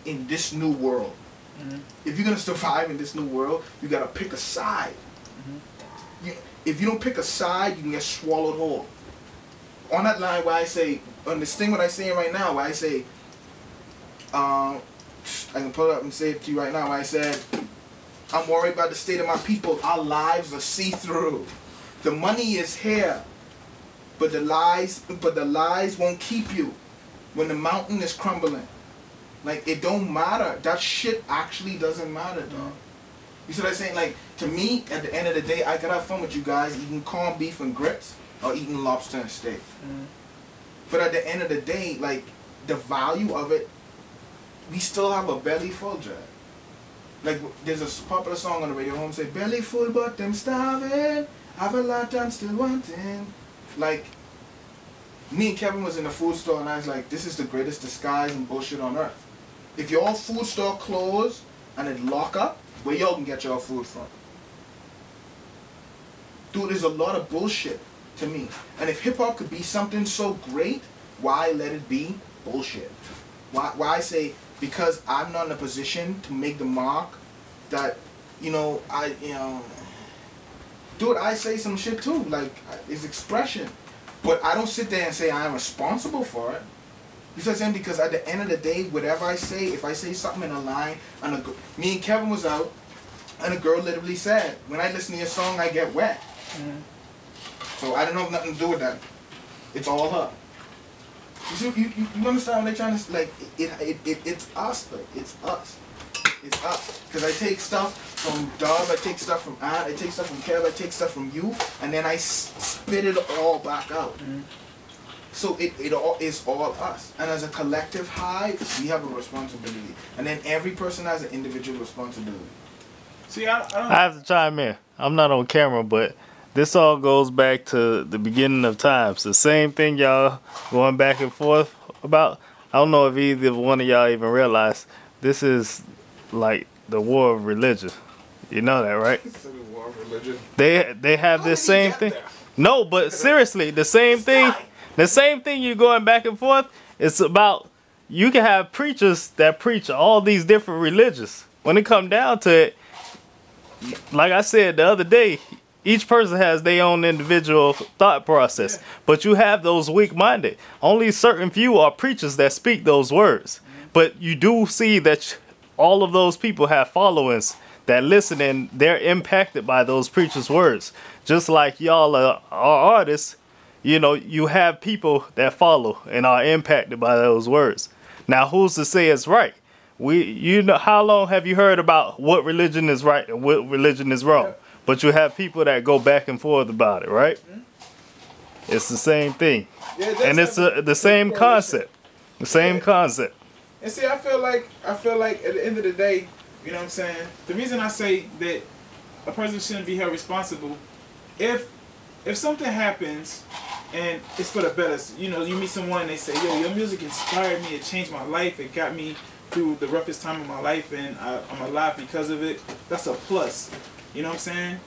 in this new world. If you're gonna survive in this new world, you gotta pick a side. If you don't pick a side, you can get swallowed whole. On that line where I say, on this thing what I'm saying right now, where I say, I can pull it up and say it to you right now, where I said, I'm worried about the state of my people. Our lives are see-through. The money is here, but the lies won't keep you when the mountain is crumbling. Like, it don't matter. That shit actually doesn't matter, dog. You see what I'm saying? Like, to me, at the end of the day, I can have fun with you guys eating corned beef and grits or eating lobster and steak. But at the end of the day, like, the value of it, we still have a belly full, Jack. Like, there's a popular song on the radio home say, belly full but them starving, have a lot and still wanting. Like, me and Kevin was in the food store and I was like, this is the greatest disguise and bullshit on earth. If your food store closed and it lock up, where y'all can get your food from? Dude, there's a lot of bullshit to me. And if hip-hop could be something so great, why let it be bullshit? Why I say, because I'm not in a position to make the mark that, dude, I say some shit too, like, it's expression. But I don't sit there and say I'm responsible for it. You see what I'm saying? Because at the end of the day, whatever I say, if I say something in a line, and me and Kevin was out, and a girl literally said, when I listen to your song, I get wet. So I don't have nothing to do with that. It's all her. You see, you understand what they're trying to, like, it's us, like, it's us. It's us. Because I take stuff from Dub, I take stuff from Aunt, I take stuff from Kev, I take stuff from you, and then I spit it all back out. So it all is all us. And as a collective hive, we have a responsibility. And then every person has an individual responsibility. See, I have to chime in. I'm not on camera, but this all goes back to the beginning of times. The same thing y'all going back and forth about. I don't know if either one of y'all even realize this is like the war of religion. You know that, right? It's the war of religion. They have this same thing. No, but seriously, the same thing. The same thing you're going back and forth. It's about, you can have preachers that preach all these different religions. When it come down to it, like I said the other day, each person has their own individual thought process. But you have those weak-minded. Only certain few are preachers that speak those words. But you do see that all of those people have followings that listen, and they're impacted by those preachers' words. Just like y'all are artists, you have people that follow and are impacted by those words. Now, who's to say it's right? How long have you heard about what religion is right and what religion is wrong? But you have people that go back and forth about it, right? It's the same thing. And it's the same concept. The same concept. And see, I feel like at the end of the day, you know what I'm saying? The reason I say that a person shouldn't be held responsible, if something happens and it's for the better, you meet someone and they say, yo, your music inspired me, it changed my life, it got me through the roughest time of my life, and I'm alive because of it, that's a plus. You know what I'm saying?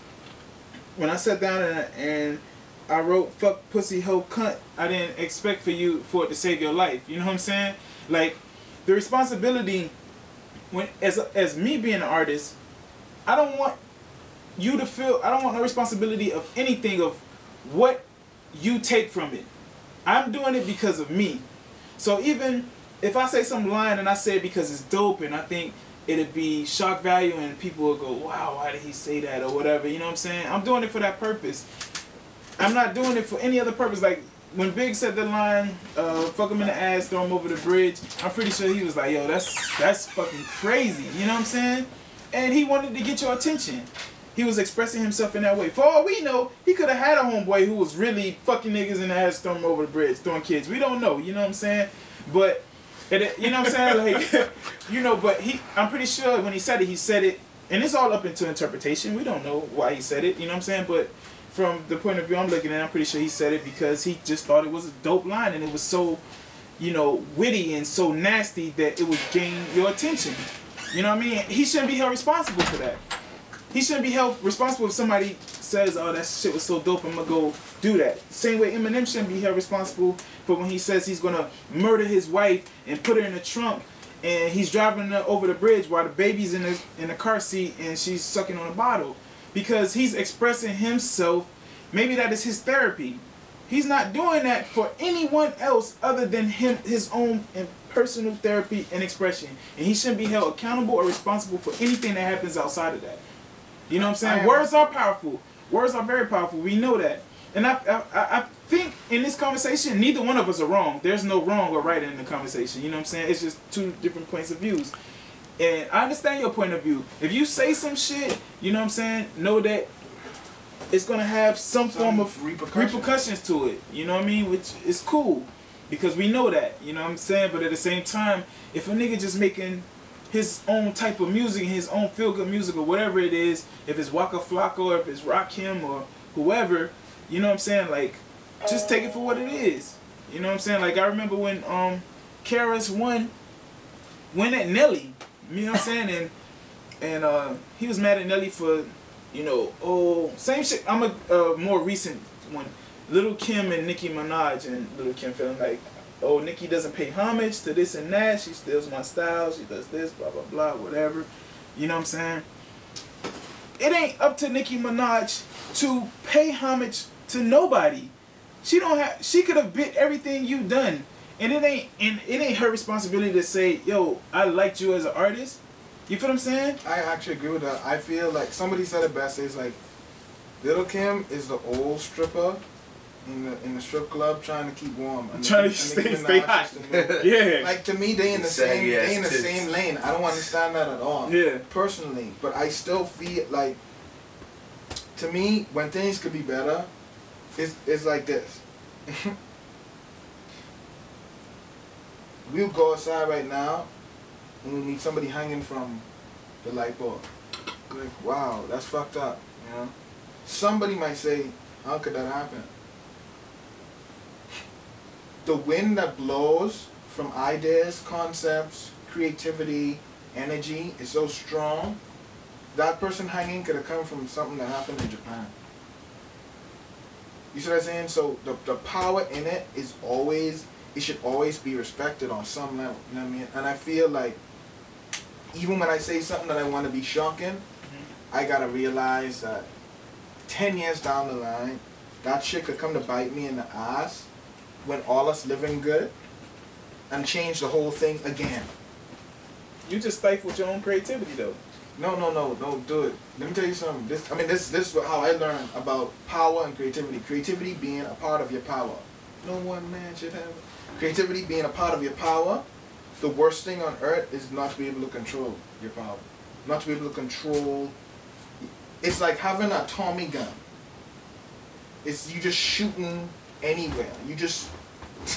When I sat down and I wrote fuck, pussy, hoe, cunt, I didn't expect for it to save your life. You know what I'm saying? Like, the responsibility, as me being an artist, I don't want you to feel, I don't want no responsibility of anything of what you take from it. I'm doing it because of me. So even if I say some line and I say it because it's dope and I think it'd be shock value and people will go, wow, why did he say that or whatever, you know what I'm saying? I'm doing it for that purpose. I'm not doing it for any other purpose. Like when Big said the line, fuck him in the ass, throw him over the bridge, I'm pretty sure he was like, yo, that's fucking crazy, you know what I'm saying? And he wanted to get your attention. He was expressing himself in that way. For all we know, he could have had a homeboy who was really fucking niggas in the ass, throwing them over the bridge, throwing kids. We don't know, you know what I'm saying? But, you know what I'm saying? Like, but I'm pretty sure when he said it, and it's all up into interpretation. We don't know why he said it, you know what I'm saying? But from the point of view I'm looking at, I'm pretty sure he said it because he just thought it was a dope line and it was so, witty and so nasty that it would gain your attention. You know what I mean? He shouldn't be held responsible for that. He shouldn't be held responsible if somebody says, oh, that shit was so dope, I'm going to go do that. Same way Eminem shouldn't be held responsible for when he says he's going to murder his wife and put her in the trunk and he's driving over the bridge while the baby's in the car seat and she's sucking on a bottle, because he's expressing himself. Maybe that is his therapy. He's not doing that for anyone else other than him, his own personal therapy and expression, and he shouldn't be held accountable or responsible for anything that happens outside of that. You know what I'm saying? Words are powerful. Words are very powerful. We know that. And I think in this conversation, neither one of us are wrong. There's no wrong or right in the conversation. You know what I'm saying? It's just two different points of views. And I understand your point of view. If you say some shit, you know what I'm saying, know that it's going to have some form of repercussions to it. You know what I mean? Which is cool. Because we know that. You know what I'm saying? But at the same time, if a nigga just making his own type of music, his own feel-good music or whatever it is, if it's Waka Flocka or if it's Rakim or whoever, you know what I'm saying? Like, just take it for what it is. You know what I'm saying? Like, I remember when Karis won at Nelly. You know what I'm saying? And he was mad at Nelly for, you know, same shit. I'm a more recent one. Lil' Kim and Nicki Minaj, and Lil' Kim feeling like, oh, Nicki doesn't pay homage to this and that. She steals my style. She does this, blah, blah, blah, whatever. You know what I'm saying? It ain't up to Nicki Minaj to pay homage to nobody. She could have bit everything you done. And it ain't her responsibility to say, yo, I liked you as an artist. You feel what I'm saying? I actually agree with that. I feel like somebody said it best. It's like, Lil' Kim is the old stripper in the strip club trying to keep warm. And trying to stay hot. Yeah. Like, to me, they in the same lane. I don't understand that at all. Yeah. Personally. But I still feel like, to me, when things could be better, it's like this. We'll go outside right now and we meet somebody hanging from the light bulb. We're like, wow, that's fucked up, you know? Somebody might say, how could that happen? The wind that blows from ideas, concepts, creativity, energy is so strong. That person hanging could have come from something that happened in Japan. You see what I'm saying? So the power in it is always, it should always be respected on some level. You know what I mean? And I feel like even when I say something that I want to be shocking, I gotta realize that 10 years down the line, that shit could come to bite me in the ass when all us living good and change the whole thing again. You just stifled your own creativity though. No, do it. Let me tell you something. This is how I learned about power and creativity. Creativity being a part of your power. No one man should have. Creativity being a part of your power. The worst thing on earth is not to be able to control your power. Not to be able to control. It's like having a Tommy gun. It's you just shooting anywhere. You just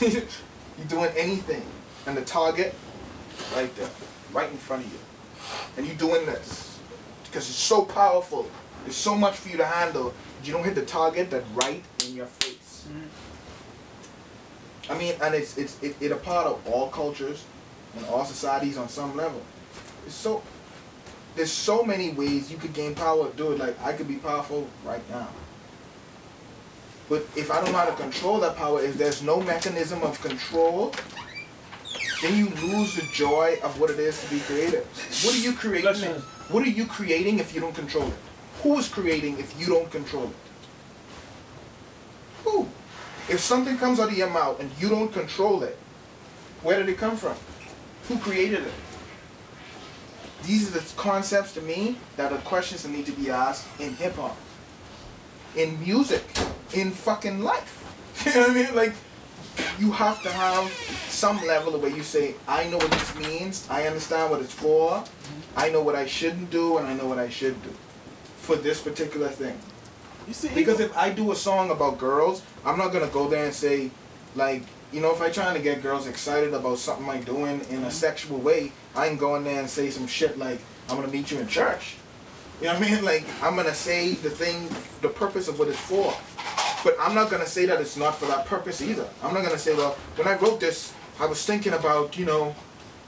you're doing anything, and the target right there, right in front of you, and you're doing this because it's so powerful. There's so much for you to handle. You don't hit the target that's right in your face. I mean, and it's a part of all cultures and all societies on some level. There's so many ways you could gain power. Do it. Like I could be powerful right now. But if I don't know how to control that power, if there's no mechanism of control, then you lose the joy of what it is to be creative. What are you creating? What are you creating if you don't control it? Who is creating if you don't control it? Who? If something comes out of your mouth and you don't control it, where did it come from? Who created it? These are the concepts to me that are questions that need to be asked in hip-hop, in music, in fucking life. You know what I mean? Like, you have to have some level of where you say, I know what this means, I understand what it's for, I know what I shouldn't do, and I know what I should do for this particular thing. You see, because if I do a song about girls, I'm not gonna go there and say, like, you know, if I'm trying to get girls excited about something I'm doing in a sexual way, I can go in there and say some shit like, I'm gonna meet you in church. You know what I mean? Like, I'm gonna say the purpose of what it's for. But I'm not gonna say that it's not for that purpose either. I'm not gonna say, well, when I wrote this, I was thinking about, you know,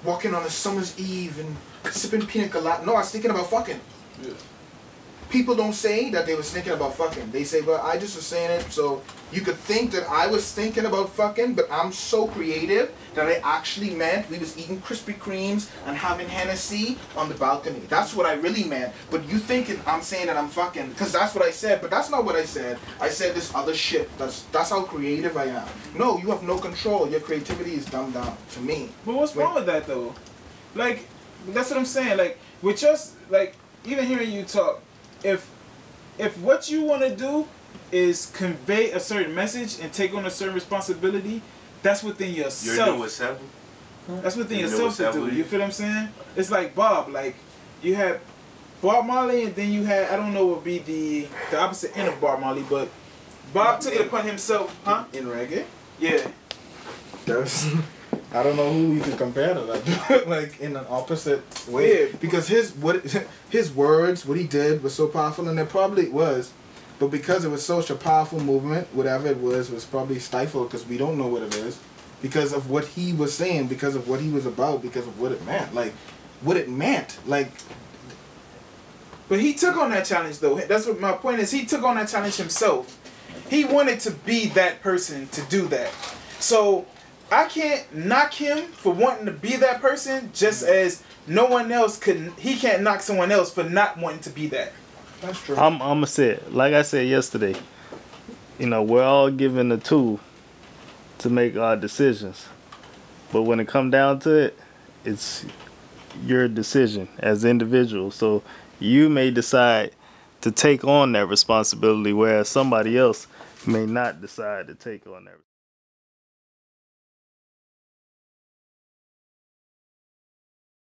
walking on a summer's eve and sipping pina colada. No, I was thinking about fucking. Yeah. people don't say that they was thinking about fucking. They say, well, I just was saying it so you could think that I was thinking about fucking, but I'm so creative that I actually meant we was eating Krispy Kremes and having Hennessy on the balcony. That's what I really meant. But you thinking I'm saying that I'm fucking, because that's what I said, but that's not what I said. I said this other shit. That's how creative I am. No, you have no control. Your creativity is dumbed down to me. But what's wrong with that though? Like, that's what I'm saying. Like, with just, like, even hearing you talk, if what you want to do is convey a certain message and take on a certain responsibility, that's within yourself. You're doing several. That's within yourself to do. You feel what I'm saying? It's like Bob. Like, you had Bob Marley, and then you had, I don't know what would be the opposite end of Bob Marley, but Bob took it upon himself, huh? In reggae? Yeah. I don't know who you can compare to that. Like in an opposite way. Yeah. Because his words, what he did was so powerful, and it probably was. But because it was such a powerful movement, whatever it was probably stifled because we don't know what it is. Because of what he was saying, because of what he was about, because of what it meant. Like, what it meant. Like. But he took on that challenge though. That's what my point is. He took on that challenge himself. He wanted to be that person to do that. So I can't knock him for wanting to be that person, just as no one else could. He can't knock someone else for not wanting to be that. That's true. I'm gonna say it. Like I said yesterday, you know, we're all given a tool to make our decisions, but when it come down to it, it's your decision as individual. So you may decide to take on that responsibility, whereas somebody else may not decide to take on that.